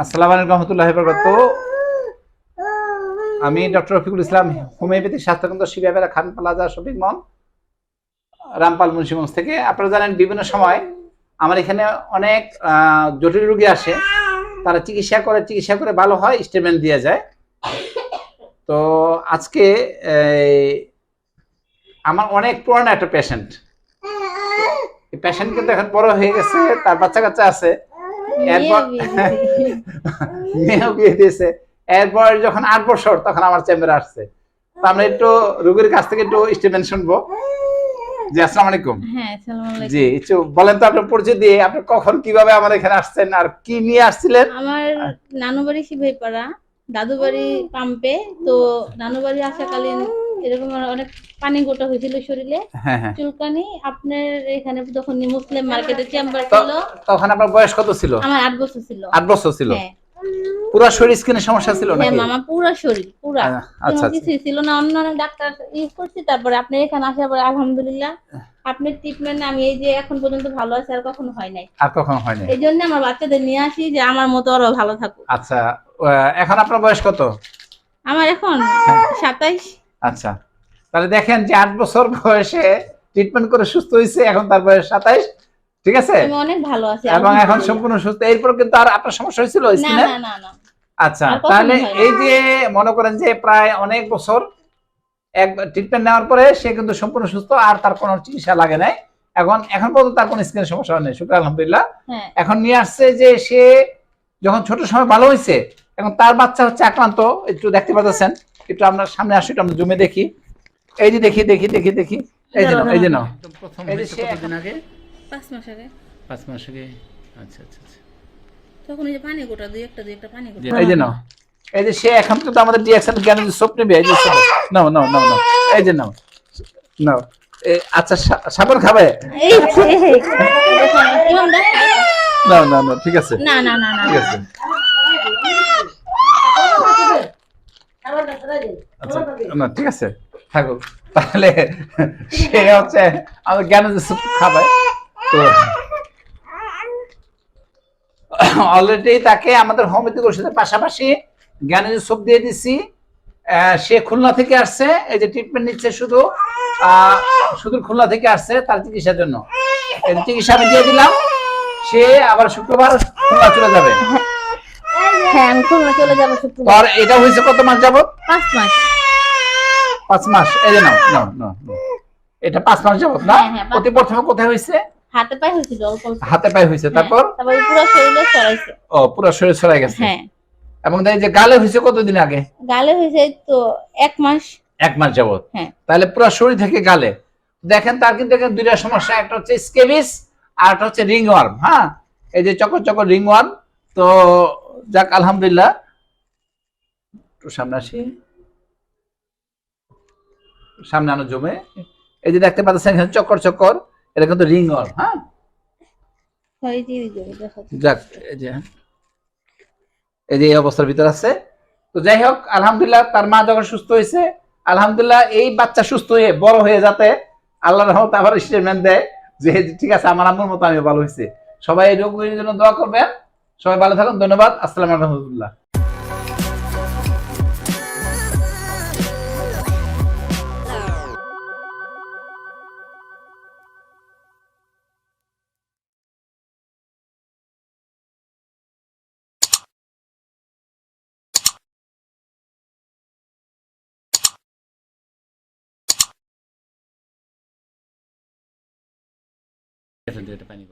আসসালামু আলাইকুম রহমতুল্লাহি ওয়া বারাকাতুহু। আমি ডক্টর রফিকুল ইসলাম, হোমিওপ্যাথিক স্বাস্থ্যকেন্দ্র শিবিরা Khan plaza shopping mall, Rampal Munshiganj থেকে। আপনারা জানেন বিভিন্ন সময় আমার এখানে অনেক জটিল রোগী আসে, তারা চিকিৎসা করে ভালো হয়, স্টেটমেন্ট দিয়ে যায়। তো আজকে আমার অনেক পুরানো একটা পেশেন্ট, এই পেশেন্ট কিন্তু এখন বড় হয়ে গেছে, তার বাচ্চা কাচ্চা আছে, এরপর মেয়েও বিয়ে দিয়েছে। এরপর যখন 8 বছর তখন আমার চেম্বারে আসছে। তো আমরা একটু রোগীর কাছ থেকে একটু স্টেটমেন্ট শুনবো। জি, আসসালামু আলাইকুম। হ্যাঁ, আসসালামু আলাইকুম। জি, একটু বলেন তো আপনার পরিচয় দিয়ে, আপনি কখন কিভাবে আমার এখানে আসছেন আর কি নিয়ে আসছিলেন? আমার নানু বাড়ি শিবাইপাড়া, দাদু বাড়ি পাম্পে। তো নানু বাড়ি আসাকালীন এরকম অনেক পানি গোটা হয়েছিল শরীরে, হ্যাঁ হ্যাঁ। চুলকানি। আপনার এখানে যখন মুসলিম মার্কেটে চেম্বার ছিল, তখন আপনার বয়স কত ছিল? আমার 8 বছর ছিল। 8 বছর ছিল। হ্যাঁ। পুরো শরীর স্কিনের সমস্যা ছিল হ্যাঁ নাকি? মামা, পুরো শরীর পুরা আচ্ছা কোনো কিছুই ছিল না। অন্য অনেক ডাক্তার ইউজ করছি, তারপরে আপনি এখানে আসার পরে আলহামদুলিল্লাহ আপনার ট্রিটমেন্ট আমি এই যে এখন পর্যন্ত ভালো আছি, আর কখনো হয় নাই। আর কখনো হয় নাই। এই জন্য আমার বাচ্চাদের নিয়ে আসি যে আমার মতো আরো ভালো থাকুক। আচ্ছা, এখন আপনার বয়স কত? আমার এখন 27। আচ্ছা, তাহলে দেখেন যে 8 বছর বয়সে ট্রিটমেন্ট করে সুস্থ হয়েছে, এখন তার বয়স 27। ঠিক আছে, আমি অনেক ভালো আছি এবং এখন সম্পূর্ণ সুস্থ। এরপর কিন্তু আর আপনার সমস্যা হয়েছিল না স্কিনে? না না না। আচ্ছা, তাহলে এই যে মনে করেন যে প্রায় অনেক বছর একবার ট্রিটমেন্ট নেওয়ার পরে সে কিন্তু সম্পূর্ণ সুস্থ, আর তার কোনো চিকিৎসা লাগে নাই। এখন পর্যন্ত তার কোনো স্কিনের সমস্যা নেই, শুকর আলহামদুলিল্লাহ। এখন নিয়ে আসছে যে সে যখন ছোট সময় ভালো হয়েছে, এখন তার বাচ্চা হচ্ছে আক্রান্ত। একটু দেখতে পাচ্ছেন, একটু আপনার সামনে আসি, আমরা জুমে দেখি। এই যে দেখি দেখি দেখি দেখি, এই যে এই যে না, প্রথম হয়েছে কতদিন আগে? 5 মাস আগে। 5 মাস আগে। আচ্ছা আচ্ছা আচ্ছা। তখন এই যে পানি গোটা দুই একটা পানি গোটা। এই যে না, এই যে সে এখন কিন্তু আমাদের ডিএক্সএন জ্ঞান যে সোপ নেবে, এই যে নাও নাও নাও নাও, এই যে নাও নাও। আচ্ছা, সাবান খাবে? এই না না না, ঠিক আছে, না না না না, ঠিক আছে। আচ্ছা, না ঠিক আছে, থাকুক। তাহলে সে হচ্ছে আমাদের জ্ঞান যে সোপ খাবে। তো অলরেডি তাকে আমাদের হোমিওপ্যাথিক ওষুধের পাশাপাশি জ্ঞানের সোপ দিয়ে দিছি। সে খুলনা থেকে আসছে, এই যে ট্রিটমেন্ট নিচ্ছে, শুধু খুলনা থেকে আসছে তার চিকিৎসার জন্য। এই চিকিৎসা আমি দিয়ে দিলাম, সে আবার শুক্রবার খুলনা চলে যাবে। হ্যাঁ, আমি খুলনা চলে যাবো শুক্রবার। আর এটা হয়েছে কত মাস যাবত? 5 মাস। 5 মাস। এই যে নাও নাও নাও, এটা 5 মাস যাবত না? অতি প্রথমে কোথায় হয়েছে? হাতে পায়ে হয়েছিল, অল্প অল্প হাতে পায়ে হয়েছে, তারপর তারপর পুরো শরীরে ছড়াইছে। ও, পুরো শরীর ছড়াই গেছে। হ্যাঁ। এবং এই যে গালে হয়েছে কতদিন আগে? গালে হয়েছে তো 1 মাস। 1 মাস যাবত। হ্যাঁ। তাহলে পুরো শরীর থেকে গালে। দেখেন তার কিন্তু এখানে দুইটা সমস্যা, একটা হচ্ছে স্কেবিস আর একটা হচ্ছে রিংওয়ার্ম। হ্যাঁ, এই যে চকর চকর রিংওয়ার্ম। তো যাক আলহামদুলিল্লাহ, একটু সামনে আসি, সামনে আনো জমে। এই যে দেখতে পাচ্ছেন এখানে চক্কর চক্কর, এটা কিন্তু রিংওয়ার্ম। হ্যাঁ, যাক, এই যে এই অবস্থার ভিতর আছে। তো যাই হোক, আলহামদুলিল্লাহ তার মা যখন সুস্থ হয়েছে, আলহামদুলিল্লাহ এই বাচ্চা সুস্থ হয়ে বড় হয়ে যাতে আল্লাহর রহমতে আবার স্টেটমেন্ট দেয় যে ঠিক আছে, আমার আম্মুর মতো আমি ভালো হয়েছে। সবাই এই রোগীর জন্য দোয়া করবেন। সবাই ভালো থাকুন, ধন্যবাদ। আসসালামু আলাইকুম রহমতুল্লাহ। এটা পানি